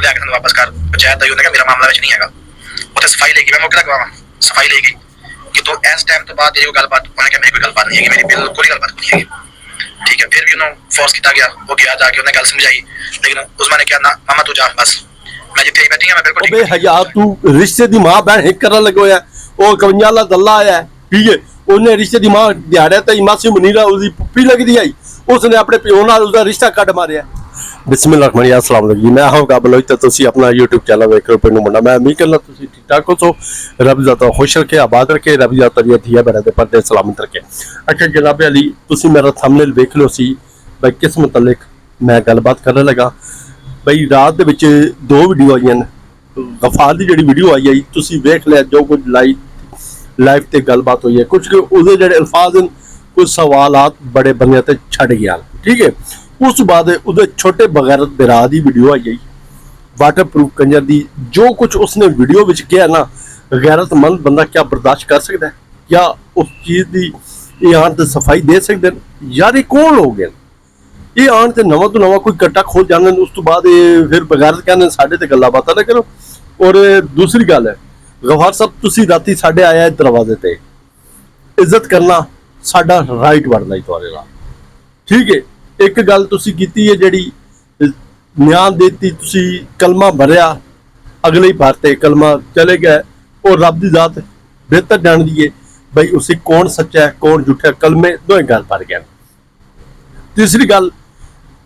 ਲਿਆ ਕੇ ਵਾਪਸ ਕਰ। ਪੰਚਾਇਤ ਦਾ ਉਹਨੇ ਕਿਹਾ ਮੇਰਾ ਮਾਮਲਾ ਵਿੱਚ ਨਹੀਂ ਹੈਗਾ। ਉੱਥੇ ਸਫਾਈ ਲੈ ਗਈ, ਮੈਂ ਮੌਕੇ ਲਗਵਾਵਾਂ ਸਫਾਈ ਲੈ ਗਈ ਕਿ ਤੂੰ ਇਸ ਟਾਈਮ ਤੋਂ ਬਾਅਦ ਜਿਹੜੀ ਗੱਲਬਾਤ ਉਹਨੇ ਕਿਹਾ ਮੇਰੀ ਕੋਈ ਗੱਲਬਾਤ ਨਹੀਂ ਹੈਗੀ, ਮੇਰੀ ਬਿਲਕੁਲ ਗੱਲਬਾਤ ਨਹੀਂ ਹੈਗੀ। ठीक है, फिर भी उन्होंने फोर्स किया गया, वो गया जाके उन्हें गल समझाई, लेकिन उस्मान ने कहा ना मामा तू जा बस, मैं जिथे ही बैठी हां मैं बिल्कुल ठीक। हजार तू रिश्ते दी मां बहन हिक करन लगे होया, ओ 51 वाला दल्ला आया है, ठीक है, ਉਹਨੇ ਰਿਸ਼ਤੇ ਦੀ ਮਾਂ ਦਿਹਾੜਿਆ ਤੇ ਮਾਸੀ ਮੁਨੀਰਾ ਉਹਦੀ ਪੁੱਪੀ ਲੱਗਦੀ ਆਈ, ਉਸਨੇ ਆਪਣੇ ਪਿਓ ਨਾਲ ਉਹਦਾ ਰਿਸ਼ਤਾ ਕੱਢ ਮਾਰਿਆ। ਬਿਸਮਿਲ੍ਲਾਹ ਰਹਿਮਾਨ ਰਹੀਮ, अस्सलाम वालेकुम। मैं ਹਾਂ ਕਾਬਲ ਤੇ ਤੁਸੀਂ ਆਪਣਾ YouTube ਚੈਨਲ ਵੇਖ ਰਹੇ ਹੋ ਪਿੰਡ ਮੁੰਡਾ। ਮੈਂ ਉਮੀਦ ਕਰਦਾ ਤੁਸੀਂ ਠੀਕ ਠਾਕ ਹੋ। ਰੱਬ ਜ਼ਾਤਾ ਖੁਸ਼ ਰੱਖੇ, ਆਬਾਦ ਰੱਖੇ, ਰੱਬ ਜ਼ਾਤਾ ਧੀਆ ਭੈਣਾਂ ਦੇ ਪਰਦੇ ਸਲਾਮਤ ਰੱਖੇ। ਅੱਛਾ ਜਨਾਬ ਅਲੀ, ਤੁਸੀਂ ਮੇਰਾ ਥੰਬਨੇਲ ਵੇਖ ਲਿਓ ਸੀ ਬਈ ਕਿਸ ਮੁਤਲਕ ਮੈਂ ਗੱਲਬਾਤ ਕਰਨ ਲੱਗਾ। ਬਈ ਰਾਤ ਦੇ ਵਿੱਚ ਦੋ ਵੀਡੀਓ ਆਈਆਂ ਨੇ। ਗਫਾਰ ਦੀ ਜਿਹੜੀ ਵੀਡੀਓ ਆਈ ਤੁਸੀਂ ਵੇਖ ਲਿਆ, ਜੋ ਕੁਝ ਲਾਈਵ ਤੇ ਗੱਲਬਾਤ ਹੋਈ ਹੈ, ਕੁਝ ਉਹਦੇ ਜਿਹੜੇ ਅਲਫਾਜ਼ ਹਨ, ਕੁਝ ਸਵਾਲਾਤ ਬੜੇ ਬੰਦਿਆਂ ਤੇ ਛੱਡ ਗਿਆ, ਠੀਕ ਹੈ। ਉਸ ਤੋਂ ਬਾਅਦ ਉਹਦੇ ਛੋਟੇ ਬਗੈਰਤ ਬਿਰਾ ਦੀ ਵੀਡੀਓ ਆਈ, ਵਾਟਰਪ੍ਰੂਫ ਕੰਜਰ ਦੀ। ਜੋ ਕੁਝ ਉਸਨੇ ਵੀਡੀਓ ਵਿੱਚ ਕਿਹਾ ਨਾ, ਗੈਰਤਮੰਦ ਬੰਦਾ ਕਿਆ ਬਰਦਾਸ਼ਤ ਕਰ ਸਕਦਾ ਹੈ? ਕਿਆ ਉਸ ਚੀਜ਼ ਦੀ ਇਹ ਆਣ ਤੇ ਸਫਾਈ ਦੇ ਸਕਦੇ ਨੇ? ਯਾਰ ਇਹ ਕੌਣ ਲੋਕ ਹਨ? ਇਹ ਆਣ ਤੇ ਨਵਾਂ ਤੋਂ ਨਵਾਂ ਕੋਈ ਕੱਟਾ ਖੋਲ ਜਾਂਦੇ ਨੇ, ਉਸ ਤੋਂ ਬਾਅਦ ਇਹ ਫਿਰ ਬਗੈਰਤ ਕਹਿੰਦੇ ਸਾਡੇ ਤੇ ਗੱਲਾਂ ਬਾਤਾਂ ਨਾ ਕਰੋ। ਔਰ ਦੂਸਰੀ ਗੱਲ ਹੈ, ਗਫਾਰ ਸਾਹਿਬ ਤੁਸੀਂ ਰਾਤੀ ਸਾਡੇ ਆਇਆ ਦਰਵਾਜ਼ੇ ਤੇ, ਇੱਜ਼ਤ ਕਰਨਾ ਸਾਡਾ ਰਾਈਟ ਬਣਦਾ ਤੁਹਾਡੇ ਨਾਲ, ਠੀਕ ਹੈ। ਇੱਕ ਗੱਲ ਤੁਸੀਂ ਕੀਤੀ ਹੈ ਜਿਹੜੀ ਨਿਆਂ ਦੇਤੀ, ਤੁਸੀਂ ਕਲਮਾ ਭਰਿਆ, ਅਗਲੇ ਹੀ ਭਰਤੇ ਕਲਮਾ ਚਲੇ ਗਏ। ਉਹ ਰੱਬ ਦੀ ਜ਼ਾਤ ਬਿਹਤਰ ਜਾਣਦੀ ਹੈ ਬਈ ਉਸੇ ਕੌਣ ਸੱਚਾ ਹੈ ਕੌਣ ਝੂਠਾ, ਕਲਮੇ ਦੋਵੇਂ ਗੱਲ ਭਰ ਗਏ। ਤੀਸਰੀ ਗੱਲ,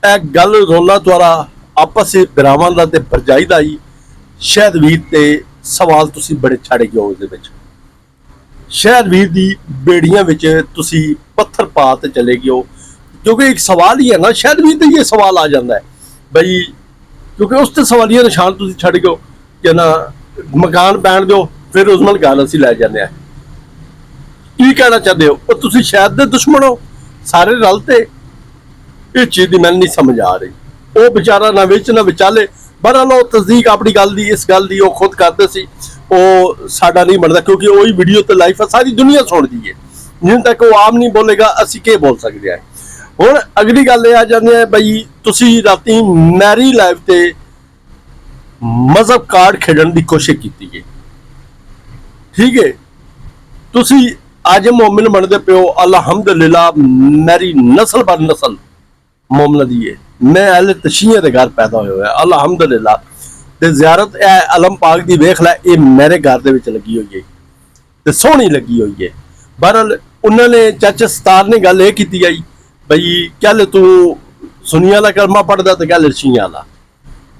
ਇਹ ਗੱਲ ਰੋਲਾ ਦੁਆਰਾ ਆਪਸ ਵਿੱਚ ਬਿਰਾਵਾਂ ਦਾ ਤੇ ਭਰਜਾਈ ਦਾ ਹੀ ਸ਼ਾਇਦ ਵੀਰ ਤੇ ਸਵਾਲ ਤੁਸੀਂ ਬੜੇ ਛੱਡ ਗਏ ਹੋ। ਉਹਦੇ ਵਿੱਚ ਸ਼ਾਇਦ ਵੀਰ ਦੀ ਬੇੜੀਆਂ ਵਿੱਚ ਤੁਸੀਂ ਪੱਥਰ ਪਾ ਤੇ ਚਲੇ ਗਏ ਹੋ, ਕਿਉਂਕਿ ਇੱਕ ਸਵਾਲ ਹੀ ਹੈ ਨਾ, ਸ਼ਾਇਦ ਵੀਰ ਤੇ ਇਹ ਸਵਾਲ ਆ ਜਾਂਦਾ ਹੈ ਬਈ, ਕਿਉਂਕਿ ਉਸ ਤੇ ਸਵਾਲੀਆ ਨਿਸ਼ਾਨ ਤੁਸੀਂ ਛੱਡ ਗਏ ਕਿ ਨਾ ਮਕਾਨ ਪੈਣ ਦਿਓ, ਫਿਰ ਉਸ ਨਾਲ ਗੱਲ ਅਸੀਂ ਲੈ ਜਾਂਦੇ ਹਾਂ। ਕੀ ਕਹਿਣਾ ਚਾਹੁੰਦੇ ਹੋ? ਉਹ ਤੁਸੀਂ ਸ਼ਾਇਦ ਦੇ ਦੁਸ਼ਮਣ ਹੋ ਸਾਰੇ ਰਲ ਤੇ? ਇਹ ਚੀਜ਼ ਦੀ ਮੈਨੂੰ ਨਹੀਂ ਸਮਝ ਆ ਰਹੀ। ਉਹ ਵਿਚਾਰਾ ਨਾ ਵਿੱਚ ਨਾ ਵਿਚਾਲੇ, ਬਹਰਹਾਲ ਉਹ ਤਸਦੀਕ ਆਪਣੀ ਗੱਲ ਦੀ, ਇਸ ਗੱਲ ਦੀ ਉਹ ਖੁਦ ਕਰਦੇ ਸੀ, ਉਹ ਸਾਡਾ ਨਹੀਂ ਬਣਦਾ, ਕਿਉਂਕਿ ਉਹੀ ਵੀਡੀਓ ਤੇ ਲਾਈਵ ਸਾਰੀ ਦੁਨੀਆ ਸੁਣਦੀ ਹੈ। ਜਿੰਨ ਤੱਕ ਉਹ ਆਮ ਨਹੀਂ ਬੋਲੇਗਾ ਅਸੀਂ ਕੀ ਬੋਲ ਸਕਦੇ ਹਾਂ। ਹੁਣ ਅਗਲੀ ਗੱਲ ਇਹ ਆ ਜਾਂਦੀ ਹੈ ਬਈ, ਤੁਸੀਂ ਰਾਤੀ ਮੈਰੀ ਲਾਈਵ ਤੇ ਮਜ਼ਹਬ ਕਾਰਡ ਖੇਡਣ ਦੀ ਕੋਸ਼ਿਸ਼ ਕੀਤੀ ਹੈ, ਠੀਕ ਹੈ। ਤੁਸੀਂ ਅੱਜ ਮੋਮਿਨ ਬਣਦੇ ਪਿਓ, ਅਲਹਮਦੁਲਿਲਾ ਮੇਰੀ ਨਸਲ ਬਰ ਨਸਲ ਮੋਮਨਾ ਦੀ ਹੈ। ਮੈਂ ਅਹਲੇ ਤਸ਼ੀਅ ਦੇ ਘਰ ਪੈਦਾ ਹੋਇਆ, ਅਲਹਮਦੁਲਿਲਾ। ਤੇ ਜ਼ਿਆਰਤ ਇਹ ਅਲਮ ਪਾਕ ਦੀ ਵੇਖ ਲੈ, ਇਹ ਮੇਰੇ ਘਰ ਦੇ ਵਿੱਚ ਲੱਗੀ ਹੋਈ ਹੈ ਤੇ ਸੋਹਣੀ ਲੱਗੀ ਹੋਈ ਹੈ। ਬਹਰਹਾਲ ਉਹਨਾਂ ਨੇ ਚਾਚਾ ਸਤਾਰ ਨੇ ਗੱਲ ਇਹ ਕੀਤੀ ਆਈ ਬਈ ਕੱਲ ਤੂੰ ਸੁਨੀਆ ਵਾਲਾ ਕਲਮਾ ਪੜਦਾ ਤੇ ਕੱਲ ਸ਼ੀਆ ਵਾਲਾ,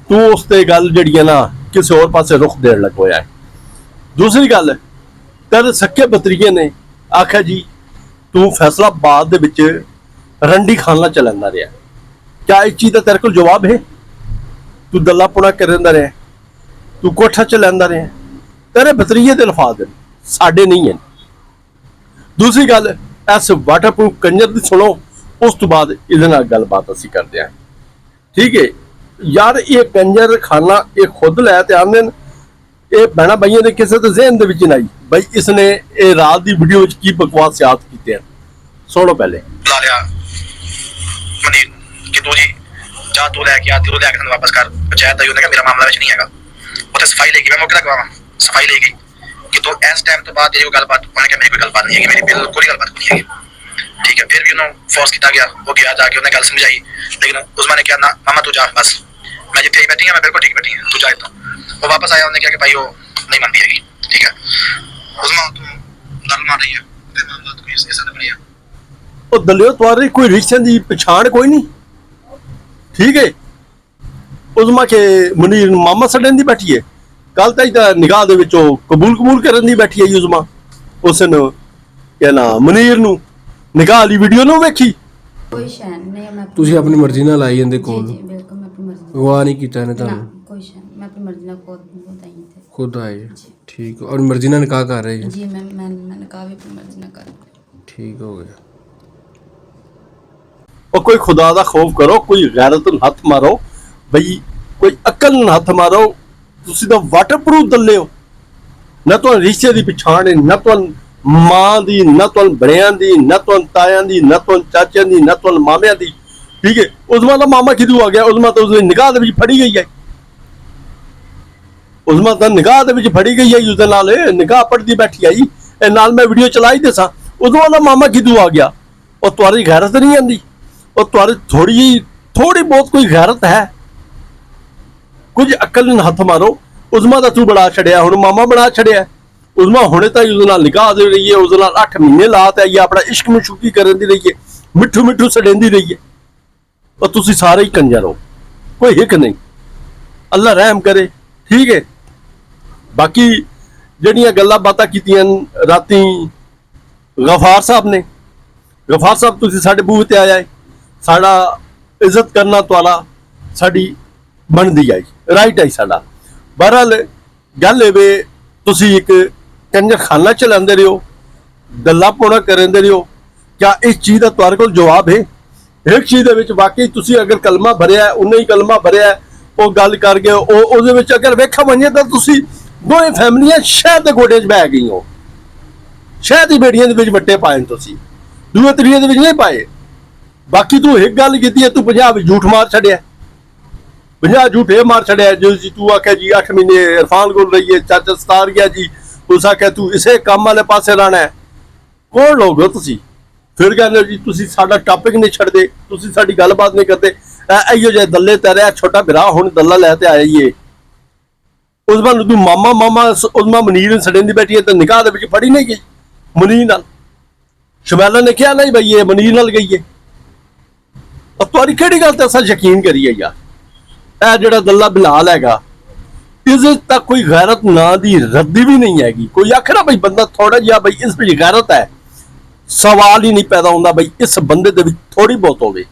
ਤੂੰ ਉਸ ਤੇ ਗੱਲ ਜਿਹੜੀ ਹੈ ਨਾ ਕਿਸੇ ਹੋਰ ਪਾਸੇ ਰੁਖ ਦੇਣ ਲੱਗ ਹੋਇਆ ਹੈ। ਦੂਸਰੀ ਗੱਲ, ਤੇਰੇ ਸੱਕੇ ਬਤਰੀਏ ਨੇ ਆਖਿਆ ਜੀ ਤੂੰ ਫੈਸਲਾਬਾਦ ਦੇ ਵਿੱਚ ਰੰਡੀ ਖਾਨਾ ਚਲਾਉਂਦਾ ਰਿਹਾ, ਕਿਆ ਇਸ ਚੀਜ਼ ਦਾ ਤੇਰੇ ਕੋਲ ਜਵਾਬ ਹੈ? ਤੂੰ ਦੱਲਾ ਪੁਣਾ ਕਰਦਾ ਰਿਹਾ, ਤੂੰ ਕੋਠਾ ਚਲਾਉਂਦਾ ਰਿਹਾ, ਤੇਰੇ ਬਤਰੀਏ ਦੇ ਅਲਫਾਜ਼ ਨੇ, ਸਾਡੇ ਨਹੀਂ ਹਨ। ਦੂਸਰੀ ਗੱਲ, ਇਸ ਵਾਟਰਪ੍ਰੂਫ ਕੰਜਰ ਦੀ ਸੁਣੋ, ਉਸ ਤੋਂ ਬਾਅਦ ਇਹਦੇ ਨਾਲ ਗੱਲਬਾਤ ਅਸੀਂ ਕਰਦੇ ਹਾਂ, ਠੀਕ ਹੈ। ਯਾਰ ਇਹ ਕੰਜਰ ਖਾਨਾ ਇਹ ਖੁਦ ਲੈ ਤੇ ਆਉਂਦੇ ਨੇ, ਇਹ ਬਹਿਣਾ ਬਈਆਂ ਦੇ ਕਿਸੇ ਦੇ ਜ਼ਿਹਨ ਦੇ ਵਿੱਚ ਨਹੀਂ ਬਈ ਇਸਨੇ ਇਹ ਰਾਤ ਦੀ ਵੀਡੀਓ ਵਿੱਚ ਕੀ ਬਕਵਾਸਿਆਤ ਕੀਤੇ ਹਨ। ਸੁਣੋ ਪਹਿਲੇ। ਲਾ ਲਿਆ ਮਨੀਰ ਕਿ ਤੂੰ ਜੀ ਜਾ ਤੂੰ ਲੈ ਕੇ ਆ, ਤੂੰ ਲੈ ਕੇ ਵਾਪਸ ਕਰ। ਪੰਚਾਇਤ ਦਾ ਉਹਨੇ ਕਿਹਾ ਮੇਰਾ ਮਾਮਲਾ ਵਿੱਚ ਨਹੀਂ ਹੈਗਾ। ਉੱਥੇ ਸਫਾਈ ਲੈ ਗਈ, ਮੈਂ ਮੌਕੇ ਲਗਵਾਵਾਂ ਸਫਾਈ ਲੈ ਗਈ ਕਿ ਤੂੰ ਇਸ ਟਾਈਮ ਤੋਂ ਬਾਅਦ ਜਿਹੜੀ ਗੱਲਬਾਤ ਉਹਨੇ ਕਿਹਾ ਮੇਰੀ ਕੋਈ ਗੱਲਬਾਤ ਨਹੀਂ ਹੈਗੀ, ਮੇਰੀ ਬਿਲਕੁਲ ਗੱਲਬਾਤ ਨਹੀਂ ਹੈਗੀ, ठीक है। फिर भी उन्होंने फोर्स किया गया, वो गया जाके उन्हें गल समझाई, लेकिन उस्मान ने कहा ना मामा तू जा बस, मैं जिथे ही बैठी हां मैं बिल्कुल ठीक बैठी हां, तू जा इत्थों। वो वापस आया, उन्हें कहा कि भाई वो नहीं मानती हैगी, ठीक है। उस्मान तू गल मार रही है ते मामला तू इस तरह बढ़िया ਉਹ ਦਲਿਓ ਤੁਹਾਡੀ ਕੋਈ ਰਿਸ਼ਤੇ ਦੀ ਪਛਾਣ ਕੋਈ ਨਹੀਂ, ਠੀਕ ਹੈ। ਉਸਮਾ ਕੇ ਮੁਨੀਰ ਮਾਮਾ ਸੜਨ ਦੀ ਬੈਠੀ ਹੈ, ਕੱਲ ਤਾਂ ਨਿਗਾਹ ਦੇ ਵਿੱਚੋਂ ਕਬੂਲ ਕਰਨ ਦੀ ਬੈਠੀ ਹੈ ਉਸਮਾ। ਉਸ ਨੂੰ ਕਿ ਨਾ ਮੁਨੀਰ ਨੂੰ ਨਿਗਾਹ ਵਾਲੀ ਵੀਡੀਓ ਨੂੰ ਵੇਖੀ, ਕੋਈ ਸ਼ੈਨ ਨਹੀਂ। ਮੈਂ ਤੁਸੀਂ ਆਪਣੀ ਮਰਜ਼ੀ ਨਾਲ ਆਈ ਜਾਂਦੇ ਕੋਲ? ਜੀ ਬਿਲਕੁਲ, ਮੈਂ ਆਪਣੀ ਮਰਜ਼ੀ ਨਾਲ। ਗਵਾ ਨਹੀਂ ਕੀਤਾ ਇਹਨੇ ਤੁਹਾਨੂੰ? ਕੋਈ ਸ਼ੈਨ, ਮੈਂ ਆਪਣੀ ਮਰਜ਼ੀ ਨਾਲ ਖੁਦ ਆਈ ਥੇ। ਖੁਦ ਆਏ ਜੀ, ਠੀਕ। ਔਰ ਮਰਜ਼ੀ ਨਾਲ ਨਿਕਾਹ ਕਰ ਰਹੇ ਜੀ? ਜੀ ਮੈਂ ਨਿਕਾਹ ਵੀ ਆਪਣੀ ਮਰਜ਼ੀ ਨਾਲ ਕਰ। ਠੀਕ ਹੋ ਗਿਆ। ਉਹ ਕੋਈ ਖੁਦਾ ਦਾ ਖੌਫ ਕਰੋ, ਕੋਈ ਗੈਰਤ ਨੂੰ ਹੱਥ ਮਾਰੋ ਬਈ, ਕੋਈ ਅਕਲ ਨੂੰ ਹੱਥ ਮਾਰੋ। ਤੁਸੀਂ ਤਾਂ ਵਾਟਰਪ੍ਰੂਫ ਦੱਲੇ ਹੋ, ਨਾ ਤੁਹਾਨੂੰ ਰਿਸ਼ਤੇ ਦੀ ਪਛਾਣ ਹੈ, ਨਾ ਤੁਹਾਨੂੰ ਮਾਂ ਦੀ, ਨਾ ਤੁਹਾਨੂੰ ਬੜਿਆਂ ਦੀ, ਨਾ ਤੁਹਾਨੂੰ ਤਾਇਆਂ ਦੀ, ਨਾ ਤੁਹਾਨੂੰ ਚਾਚਿਆਂ ਦੀ, ਨਾ ਤੁਹਾਨੂੰ ਮਾਮਿਆਂ ਦੀ, ਠੀਕ ਹੈ। ਉਸਮਾ ਦਾ ਮਾਮਾ ਕਿਦੋਂ ਆ ਗਿਆ? ਉਸਮਾ ਤਾਂ ਉਸਦੀ ਨਿਗਾਹ ਦੇ ਵਿੱਚ ਫੜੀ ਗਈ ਹੈ, ਉਸਮਾ ਤਾਂ ਨਿਗਾਹ ਦੇ ਵਿੱਚ ਫੜੀ ਗਈ ਹੈ ਉਹਦੇ ਨਾਲ ਨਿਗਾਹ ਪੜਦੀ ਬੈਠੀ ਆਈ ਇਹ ਨਾਲ ਮੈਂ ਵੀਡੀਓ ਚਲਾਈ ਤੇ ਸਾਂ ਉਦੋਂ ਉਹਦਾ ਮਾਮਾ ਕਿਦੋਂ ਆ ਗਿਆ ਉਹ ਤੁਹਾਡੀ ਗੈਰਤ ਨਹੀਂ ਆਂਦੀ ਉਹ ਤੁਹਾਡੀ ਥੋੜੀ ਬਹੁਤ ਕੋਈ ਗੈਰਤ ਹੈ ਕੁਝ ਅਕਲ ਨੂੰ ਹੱਥ ਮਾਰੋ ਉਸਮਾ ਤਾਂ ਤੂੰ ਬਣਾ ਛੜਿਆ ਹੁਣ ਮਾਮਾ ਬਣਾ ਛੜਿਆ ਉਸਮਾ ਹੁਣੇ ਤਾਂ ਉਹਦੇ ਨਾਲ ਨਿਗਾਹ ਦੇ ਰਹੀ ਹੈ ਉਹਦੇ ਨਾਲ 8 ਮਹੀਨੇ ਲਾਤ ਆਈ ਆਪਣਾ ਇਸ਼ਕ ਮਸ਼ੂਕੀ ਕਰਨ ਦੀ ਰਹੀ ਹੈ ਮਿੱਠੂ ਮਿੱਠੂ ਸੜੇਂਦੀ ਰਹੀ ਹੈ ਉਹ ਤੁਸੀਂ ਸਾਰੇ ਹੀ ਕੰਜਰ ਹੋ ਕੋਈ ਹਿੱਕ ਨਹੀਂ ਅੱਲਾ ਰਹਿਮ ਕਰੇ ਠੀਕ ਹੈ ਬਾਕੀ ਜਿਹੜੀਆਂ ਗੱਲਾਂ ਬਾਤਾਂ ਕੀਤੀਆਂ ਰਾਤੀ ਗਫਾਰ ਸਾਹਿਬ ਤੁਸੀਂ ਸਾਡੇ ਬੂਹ ਤੇ ਆਇਆ ਸਾਡਾ ਇੱਜ਼ਤ ਕਰਨਾ ਤੁਹਾਡਾ ਸਾਡੀ ਬਣਦੀ ਹੈ ਰਾਈਟ ਹੈ ਸਾਡਾ ਬਹਰਹਾਲ ਗੱਲ ਇਹ ਵੇ ਤੁਸੀਂ ਇੱਕ ਕੰਜਰਖਾਨਾ ਚਲਾਉਂਦੇ ਰਹੋ ਗੱਲਾਂ ਪੋਣਾ ਕਰਦੇ ਰਹੋ ਕਿਆ ਇਸ ਚੀਜ਼ ਦਾ ਤੁਹਾਡੇ ਕੋਲ ਜਵਾਬ ਹੈ ਇੱਕ ਚੀਜ਼ ਦੇ ਵਿੱਚ ਵਾਕਈ ਤੁਸੀਂ ਅਗਰ ਕਲਮਾ ਭਰਿਆ ਉਨਾ ਹੀ ਕਲਮਾ ਭਰਿਆ ਉਹ ਗੱਲ ਕਰ ਗਏ ਉਹਦੇ ਵਿੱਚ ਅਗਰ ਵੇਖਾ ਮੰਨੇ ਤਾਂ ਤੁਸੀਂ ਦੋਵੇਂ ਫੈਮਲੀਆਂ ਸ਼ਹਿਦ ਦੇ ਗੋਡੇ 'ਚ ਬਹਿ ਗਈ ਹੋ ਸ਼ਹਿਦ ਦੀ ਬੇੜੀਆਂ ਦੇ ਵਿੱਚ ਵੱਟੇ ਪਾਏ ਤੁਸੀਂ ਦੂਏ ਤਰੀਏ ਦੇ ਵਿੱਚ ਨਹੀਂ ਪਾਏ ਬਾਕੀ ਤੂੰ ਇੱਕ ਗੱਲ ਕੀਤੀ ਹੈ ਤੂੰ 50 ਵਿੱਚ ਝੂਠ ਮਾਰ ਛੱਡਿਆ 50 ਝੂਠ ਇਹ ਮਾਰ ਛੱਡਿਆ ਜੋ ਜੀ ਤੂੰ ਆਖਿਆ ਜੀ 8 ਮਹੀਨੇ ਇਰਫਾਨ ਕੋਲ ਰਹੀਏ ਚਾਚਾ ਸਤਾਰ ਗਿਆ ਜੀ ਉਸ ਆਖਿਆ ਤੂੰ ਇਸੇ ਕੰਮ ਵਾਲੇ ਪਾਸੇ ਰਹਿਣਾ ਹੈ ਕੌਣ ਲੋਕ ਹੋ ਤੁਸੀਂ ਫਿਰ ਕਹਿੰਦੇ ਜੀ ਤੁਸੀਂ ਸਾਡਾ ਟਾਪਿਕ ਨਹੀਂ ਛੱਡਦੇ ਤੁਸੀਂ ਸਾਡੀ ਗੱਲਬਾਤ ਨਹੀਂ ਕਰਦੇ ਇਹੋ ਜਿਹੇ ਦੱਲੇ ਤੇਰੇ ਛੋਟਾ ਭਰਾ ਹੁਣ ਦੱਲਾ ਲੈ ਤੇ ਆਇਆ ਹੀ ਏ ਉਸ ਬੰਦ ਤੂੰ ਮਾਮਾ ਉਸਮਾ ਮਨੀਰ ਨੂੰ ਸੜਨ ਦੀ ਬੈਠੀ ਹੈ ਤੇ ਨਿਕਾਹ ਦੇ ਵਿੱਚ ਫੜੀ ਨਹੀਂ ਗਈ ਮਨੀਰ ਨਾਲ ਸ਼ਮੈਲਾ ਨੇ ਕਿਹਾ ਨਹੀਂ ਬਈ ਇਹ ਮਨੀਰ ਨਾਲ ਗਈ ਹੈ ਔਰ ਤੁਹਾਡੀ ਕਿਹੜੀ ਗੱਲ ਤੇ ਅਸਾਂ ਯਕੀਨ ਕਰੀਏ ਯਾਰ ਇਹ ਜਿਹੜਾ ਦੱਲਾ ਬਿਲਾਲ ਹੈਗਾ ਇਸ ਤੱਕ ਕੋਈ ਗੈਰਤ ਨਾ ਦੀ ਰੱਦੀ ਵੀ ਨਹੀਂ ਹੈਗੀ ਕੋਈ ਆਖੇ ਨਾ ਬਈ ਬੰਦਾ ਥੋੜਾ ਜਿਹਾ ਬਈ ਇਸ ਵਿੱਚ ਗੈਰਤ ਹੈ ਸਵਾਲ ਹੀ ਨਹੀਂ ਪੈਦਾ ਹੁੰਦਾ ਬਈ ਇਸ ਬੰਦੇ ਦੇ ਵਿੱਚ ਥੋੜੀ ਬਹੁਤ ਹੋਵੇ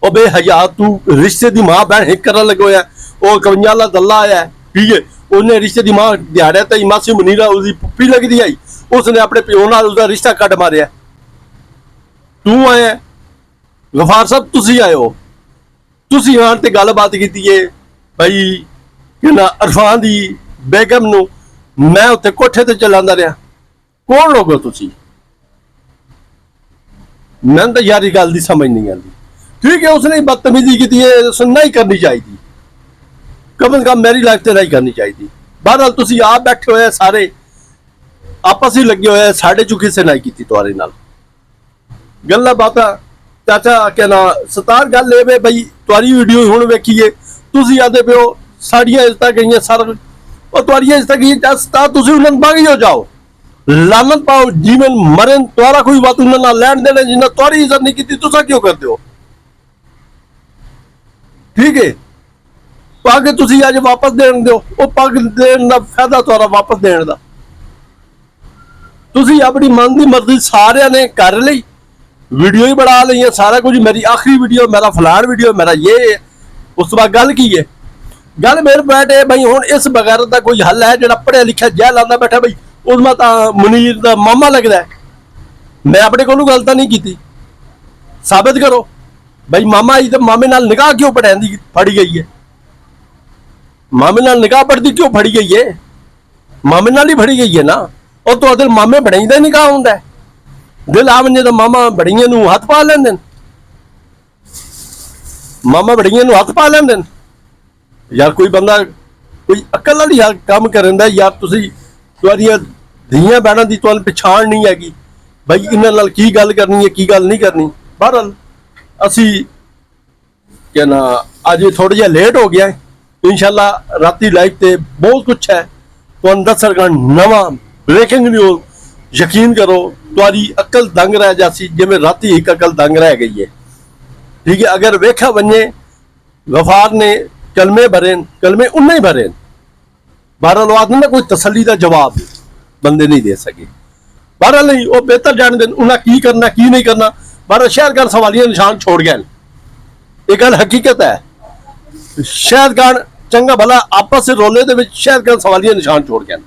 ਉਹ ਬੇਹਯਾ ਤੂੰ ਰਿਸ਼ਤੇ ਦੀ ਮਾਂ ਭੈਣ ਹਿੱਕ ਕਰਨ ਲੱਗਿਆ ਉਹ 51 ਵਾਲਾ ਦੱਲਾ ਆਇਆ ਠੀਕ ਹੈ ਉਹਨੇ ਰਿਸ਼ਤੇ ਦੀ ਮਾਂ ਦਿਹਾੜਿਆ ਤੇ ਮਾਸੀ ਮਨੀਰਾ ਉਹਦੀ ਪੁੱਪੀ ਲੱਗਦੀ ਆਈ ਉਸਨੇ ਆਪਣੇ ਪਿਓ ਨਾਲ ਉਹਦਾ ਰਿਸ਼ਤਾ ਕੱਢ ਮਾਰਿਆ ਤੂੰ ਆਇਆ ਗਫਾਰ ਸਾਹਿਬ ਤੁਸੀਂ ਆਏ ਹੋ ਤੁਸੀਂ ਆਣ ਤੇ ਗੱਲਬਾਤ ਕੀਤੀ ਏ ਭਾਈ ਕਿ ਨਾ ਅਰਫਾਨ ਦੀ ਬੇਗਮ ਨੂੰ ਮੈਂ ਉੱਥੇ ਕੋਠੇ ਤੇ ਚਲਾਉਂਦਾ ਰਿਹਾ ਕੌਣ ਲੋਕ ਹੋ ਤੁਸੀਂ ਮੈਨੂੰ ਤਾਂ ਯਾਰੀ ਗੱਲ ਦੀ ਸਮਝ ਨਹੀਂ ਆਉਂਦੀ ਠੀਕ ਹੈ ਉਸਨੇ ਬਦਤਮੀਜ਼ੀ ਕੀਤੀ ਹੈ ਉਸਨੂੰ ਨਹੀਂ ਕਰਨੀ ਚਾਹੀਦੀ ਕਮ ਸੇ ਕਮ ਮੇਰੀ ਲਾਈਫ ਤੇ ਨਹੀਂ ਕਰਨੀ ਚਾਹੀਦੀ ਬਹਰਹਾਲ ਤੁਸੀਂ ਆਪ ਬੈਠੇ ਹੋਏ ਸਾਰੇ ਆਪਸ ਹੀ ਲੱਗੇ ਹੋਏ ਸਾਡੇ ਚੋਂ ਕਿਸੇ ਨਹੀਂ ਕੀਤੀ ਤੁਹਾਡੇ ਨਾਲ ਗੱਲਾਂ ਬਾਤਾਂ ਚਾਚਾ ਕਹਿਣਾ ਸਤਾਰ ਗੱਲ ਇਹ ਵੇ ਬਈ ਤੁਹਾਡੀ ਵੀਡੀਓ ਹੁਣ ਵੇਖੀਏ ਤੁਸੀਂ ਆਦੇ ਪਿਓ ਸਾਡੀਆਂ ਇੱਜ਼ਤਾਂ ਗਈਆਂ ਸਾਰਾ ਉਹ ਤੁਹਾਡੀਆਂ ਇੱਜ਼ਤਾਂ ਗਈਆਂ ਸਤਾਰ ਤੁਸੀਂ ਉਹਨਾਂ ਨੂੰ ਬਾਗੀ ਹੋ ਜਾਓ ਲਾਨਤ ਪਾਓ ਜੀਵਨ ਮਰਨ ਤੁਹਾਡਾ ਕੋਈ ਬਾਤ ਉਹਨਾਂ ਨਾਲ ਲੈਣ ਦੇਣੇ ਜਿੰਨਾ ਤੁਹਾਡੀ ਇੱਜ਼ਤ ਨਹੀਂ ਕੀਤੀ ਤੁਸੀਂ ਕਿਉਂ ਕਰਦੇ ਹੋ ਠੀਕ ਹੈ ਪੱਗ ਤੁਸੀਂ ਅੱਜ ਵਾਪਸ ਦੇਣ ਦਿਓ ਉਹ ਪੱਗ ਦੇਣ ਦਾ ਫਾਇਦਾ ਤੁਹਾਡਾ ਵਾਪਸ ਦੇਣ ਦਾ ਤੁਸੀਂ ਆਪਣੀ ਮਨ ਦੀ ਮਰਜ਼ੀ ਸਾਰਿਆਂ ਨੇ ਕਰ ਲਈ ਵੀਡੀਓ ਹੀ ਬਣਾ ਲਈ ਹੈ ਸਾਰਾ ਕੁਝ ਮੇਰੀ ਆਖਰੀ ਵੀਡੀਓ ਮੇਰਾ ਫਲਾਣ ਵੀਡੀਓ ਮੇਰਾ ਇਹ ਉਸ ਤੋਂ ਬਾਅਦ ਗੱਲ ਕੀ ਹੈ ਗੱਲ ਮੇਰੇ ਬੈਠੇ ਬਈ ਹੁਣ ਇਸ ਬਗੈਰ ਦਾ ਕੋਈ ਹੱਲ ਹੈ ਜਿਹੜਾ ਪੜਿਆ ਲਿਖਿਆ ਜਹਿ ਲਾਂਦਾ ਬੈਠਾ ਬਈ ਉਸਮਾ ਤਾਂ ਮਨੀਰ ਦਾ ਮਾਮਾ ਲੱਗਦਾ ਮੈਂ ਆਪਣੇ ਕੋਲੋਂ ਗੱਲ ਤਾਂ ਨਹੀਂ ਕੀਤੀ ਸਾਬਿਤ ਕਰੋ ਬਈ ਮਾਮਾ ਜੀ ਤੇ ਮਾਮੇ ਨਾਲ ਨਿਕਾਹ ਕਿਉਂ ਪੜਾਂਦੀ ਫੜੀ ਗਈ ਹੈ ਮਾਮੇ ਨਾਲ ਨਿਕਾਹ ਪੜਦੀ ਕਿਉਂ ਫੜੀ ਗਈ ਹੈ ਮਾਮੇ ਨਾਲ ਹੀ ਫੜੀ ਗਈ ਹੈ ਨਾ ਉਹ ਤੋਂ ਅਦਲ ਮਾਮੇ ਬਣਾਈਦਾ ਨਿਕਾਹ ਹੁੰਦਾ ਦਿਲ ਆਵਨੇ ਤਾਂ ਮਾਮਾ ਬੜੀਆਂ ਨੂੰ ਹੱਥ ਪਾ ਲੈਂਦੇ ਨੇ ਮਾਮਾ ਬੜੀਆਂ ਨੂੰ ਹੱਥ ਪਾ ਲੈਂਦੇ ਨੇ ਯਾਰ ਕੋਈ ਬੰਦਾ ਕੋਈ ਅਕਲ ਵਾਲੀ ਕੰਮ ਕਰਨ ਦਾ ਯਾਰ ਤੁਸੀਂ ਤੁਹਾਡੀਆਂ ਧੀਆਂ ਭੈਣਾਂ ਦੀ ਤੁਹਾਨੂੰ ਪਛਾਣ ਨਹੀਂ ਹੈਗੀ ਬਈ ਇਹਨਾਂ ਨਾਲ ਕੀ ਗੱਲ ਕਰਨੀ ਹੈ ਕੀ ਗੱਲ ਨਹੀਂ ਕਰਨੀ ਬਹਰਹਾਲ ਅਸੀਂ ਕਿ ਨਾ ਅੱਜ ਥੋੜਾ ਜਿਹਾ ਲੇਟ ਹੋ ਗਿਆ ਇਨਸ਼ਾਅੱਲਾ ਰਾਤੀ ਲਾਈਵ ਤੇ ਬਹੁਤ ਕੁਝ ਹੈ ਤੁਹਾਨੂੰ ਦੱਸ ਸਕਾਂ ਨਵਾਂ ਬ੍ਰੇਕਿੰਗ ਨਿਊਜ਼ ਯਕੀਨ ਕਰੋ ਤੁਹਾਡੀ ਅਕਲ ਦੰਗ ਰਹਿ ਜਾਸੀ ਜਿਵੇਂ ਰਾਤੀ ਇੱਕ ਅਕਲ ਦੰਗ ਰਹਿ ਗਈ ਹੈ ਠੀਕ ਹੈ ਅਗਰ ਵੇਖਾ ਬੰਨੇ ਗਫਾਰ ਨੇ ਕਲਮੇ ਭਰੇ ਕਲਮੇ ਉਨੇ ਹੀ ਭਰੇ ਬਹਰਹਾਲ ਉਹ ਆਦਮੀ ਕੋਈ ਤਸੱਲੀ ਦਾ ਜਵਾਬ ਬੰਦੇ ਨਹੀਂ ਦੇ ਸਕੇ ਬਹਰਹਾਲ ਨਹੀਂ ਉਹ ਬਿਹਤਰ ਜਾਣਦੇ ਉਹਨਾਂ ਕੀ ਕਰਨਾ ਕੀ ਨਹੀਂ ਕਰਨਾ ਬਹਰਹਾਲ ਸ਼ਹਿਰਗਾਨ ਸਵਾਲੀਆ ਨਿਸ਼ਾਨ ਛੋੜ ਗਏ ਇਹ ਗੱਲ ਹਕੀਕਤ ਹੈ ਸ਼ਹਿਰਗਾਨ ਚੰਗਾ ਭਲਾ ਆਪਸ ਦੇ ਰੋਲੇ ਦੇ ਵਿੱਚ ਸ਼ਹਿਰਗਾਨ ਸਵਾਲੀਆ ਨਿਸ਼ਾਨ ਛੋੜ ਗਏ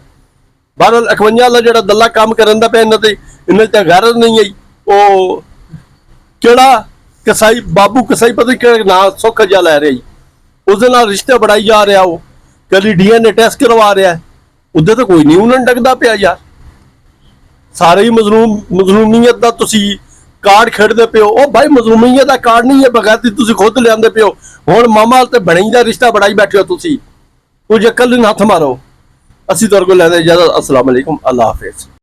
ਬਹਰਹਾਲ 51 ਵਾਲਾ ਜਿਹੜਾ ਦੱਲਾ ਕੰਮ ਕਰਨ ਦਾ ਪਿਆ ਇਹਨਾਂ ਤੇ ਗੈਰਤ ਨਹੀਂ ਆਈ ਉਹ ਕਿਹੜਾ ਕਸਾਈ ਬਾਬੂ ਕਸਾਈ ਪਤਾ ਕਿਹੜਾ ਨਾਂ ਸੁੱਖ ਜਿਹਾ ਲੈ ਰਿਹਾ ਜੀ उसदे नाल रिश्ते बढ़ाई जा रहा वो कभी DNA टेस्ट करवा रहा है उधर तो कोई नहीं उन्होंने डगदा पिया यार सारे ही मजलूमीयत का तुसी कार्ड खेडते पे हो भाई मजलूमीयत का कार्ड नहीं है बगैर तुसी खुद लियाते पे हो हुण मामा ते बड़ाई का रिश्ता बढ़ाई बैठे हो तुसी ਕੁਝ ਅਕਲ ਨੂੰ ਹੱਥ ਮਾਰੋ। ਅਸੀਂ ਤੁਹਾਡੇ ਕੋਲ ਲੈਂਦੇ ਇਜਾਜ਼ਤ। ਅਸਲਾਮ ਅਲੈਕੁਮ, ਅੱਲਾ ਹਾਫਿਜ਼।